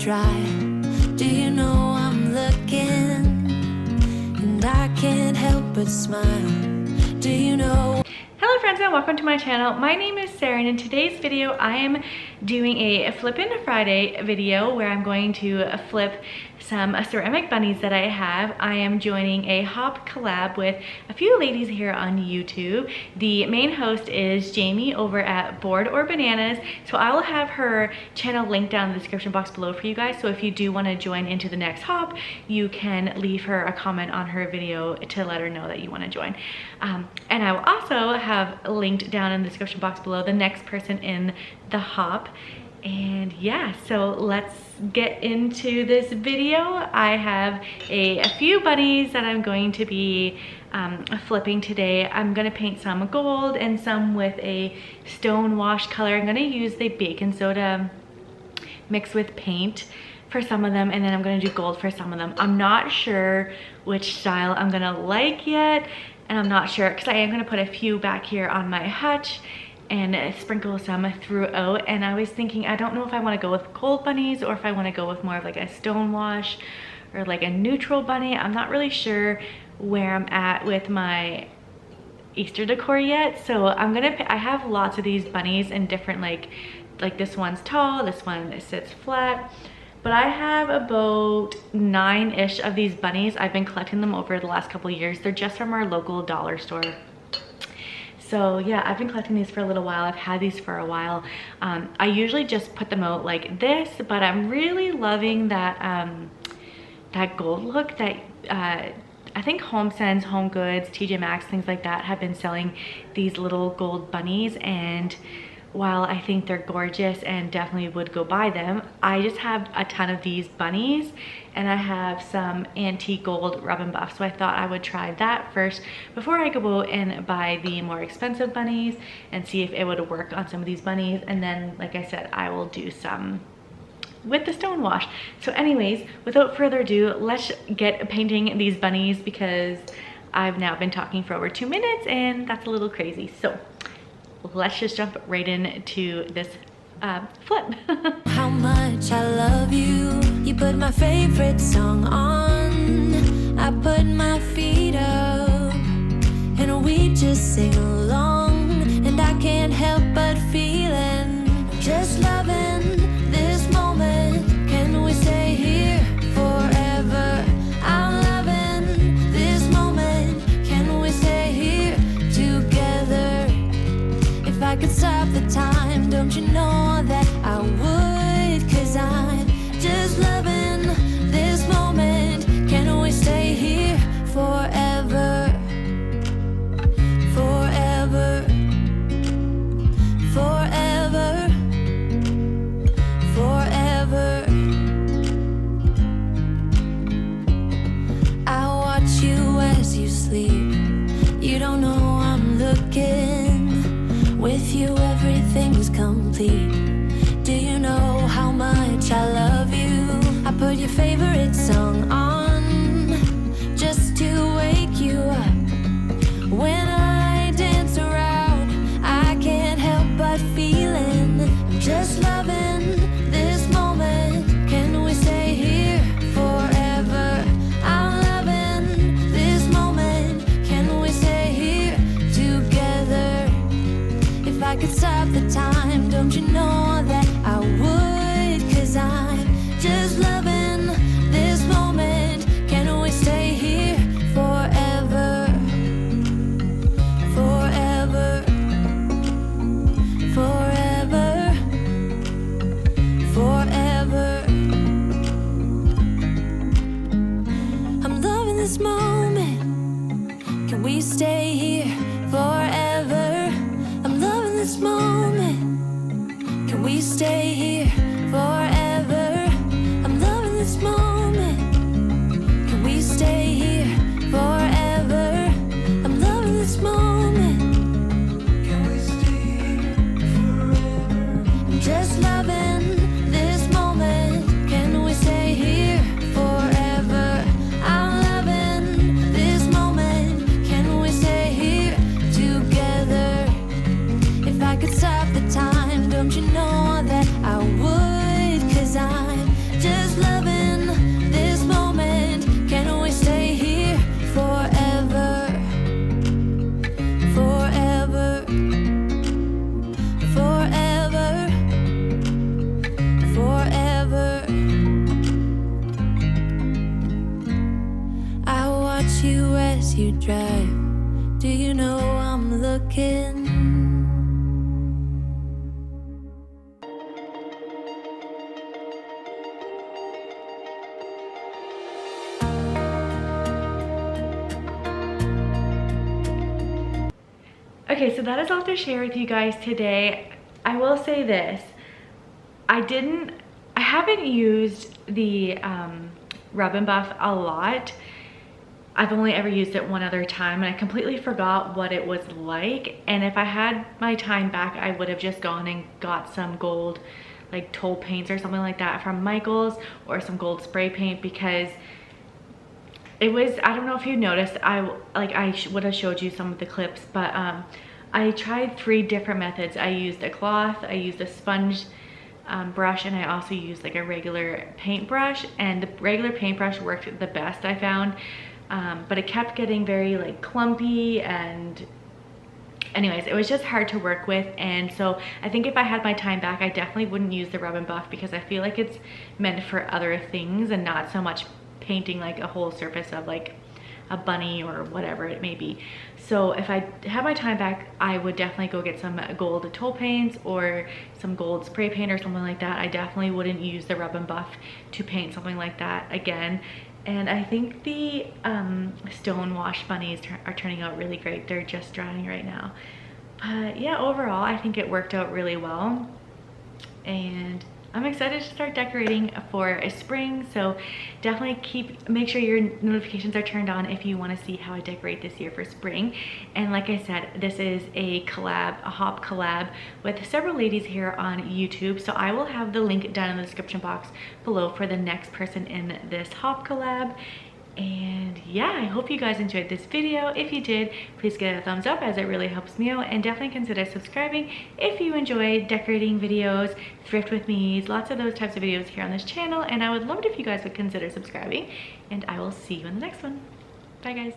dry. Do you know I'm looking, and I can't help but smile. Do you know? Hello friends and welcome to my channel. My name is Sarah, and in today's video I am doing a Flippin Friday video where I'm going to flip some ceramic bunnies that I have. I am joining a hop collab with a few ladies here on YouTube. The main host is Jaime over at Board or Bananas, so I will have her channel linked down in the description box below for you guys. So if you do want to join into the next hop, you can leave her a comment on her video to let her know that you want to join. And I will also have linked down in the description box below the next person in the hop. And yeah, so let's get into this video. I have a few bunnies that I'm going to be flipping today. I'm gonna paint some gold and some with a stone wash color. I'm gonna use the baking soda mixed with paint for some of them, and then I'm gonna do gold for some of them. I'm not sure which style I'm gonna like yet, and I'm not sure because I am gonna put a few back here on my hutch and sprinkle some throughout. And I was thinking, I don't know if I want to go with gold bunnies or if I want to go with more of like a stone wash or like a neutral bunny. I'm not really sure where I'm at with my Easter decor yet. So I have lots of these bunnies in different like this one's tall, this one sits flat. But I have about 9-ish of these bunnies. I've been collecting them over the last couple of years. They're just from our local dollar store. So yeah, I've been collecting these for a little while. I've had these for a while. I usually just put them out like this, but I'm really loving that that gold look that I think HomeSense, Home Goods, TJ Maxx, things like that have been selling these little gold bunnies. And while I think they're gorgeous and definitely would go buy them, I just have a ton of these bunnies and I have some antique gold rub and buff. So I thought I would try that first before I go out and buy the more expensive bunnies and see if it would work on some of these bunnies. And then, like I said, I will do some with the stone wash. So anyways, without further ado, let's get painting these bunnies because I've now been talking for over 2 minutes and that's a little crazy. So let's just jump right into this flip. How much I love you. You put my favorite song on. I put my feet up and we just sing along. And I can't help but feeling, just loving this moment. Can we stay here forever? I'm loving this moment. Can we stay here together? If I could stop the time, don't you know that I would? 'Cause I'm just loving this moment. Can we stay here forever? Forever. Forever. Forever. I watch you as you sleep. You don't know I'm looking. With you everything's complete. Do you know how much I love you? I put your favorite song on just to wake you up. When I dance around, I can't help but feeling, I'm just loving this moment. Can we stay here forever? I'm loving this moment. Can we stay here together? If I could stop the time, don't you know that I would? 'Cause I'm just loving this moment. as you drive. Do you know I'm looking? Okay, so that is all to share with you guys today. I will say this, I haven't used the Rub and Buff a lot. I've only ever used it one other time, and I completely forgot what it was like. And if I had my time back, I would have just gone and got some gold like toe paints or something like that from Michael's, or some gold spray paint, because it was, I don't know if you noticed, I would have showed you some of the clips, but I tried 3 different methods. I used a cloth, I used a sponge brush, and I also used like a regular paintbrush, and the regular paintbrush worked the best, I found, but it kept getting very like clumpy, and anyways, it was just hard to work with. And so I think if I had my time back, I definitely wouldn't use the Rub and Buff, because I feel like it's meant for other things and not so much painting like a whole surface of like a bunny or whatever it may be. So if I have my time back, I would definitely go get some gold toe paints or some gold spray paint or something like that. I definitely wouldn't use the Rub and Buff to paint something like that again. And I think the stone wash bunnies are turning out really great. They're just drying right now. But yeah, overall, I think it worked out really well. And I'm excited to start decorating for spring, so definitely make sure your notifications are turned on if you want to see how I decorate this year for spring. And like I said, this is a collab, a hop collab with several ladies here on YouTube, so I will have the link down in the description box below for the next person in this hop collab. And yeah, I hope you guys enjoyed this video. If you did, please give it a thumbs up, as it really helps me out, and definitely consider subscribing if you enjoy decorating videos, thrift with me, lots of those types of videos here on this channel. And I would love it if you guys would consider subscribing, and I will see you in the next one. Bye guys.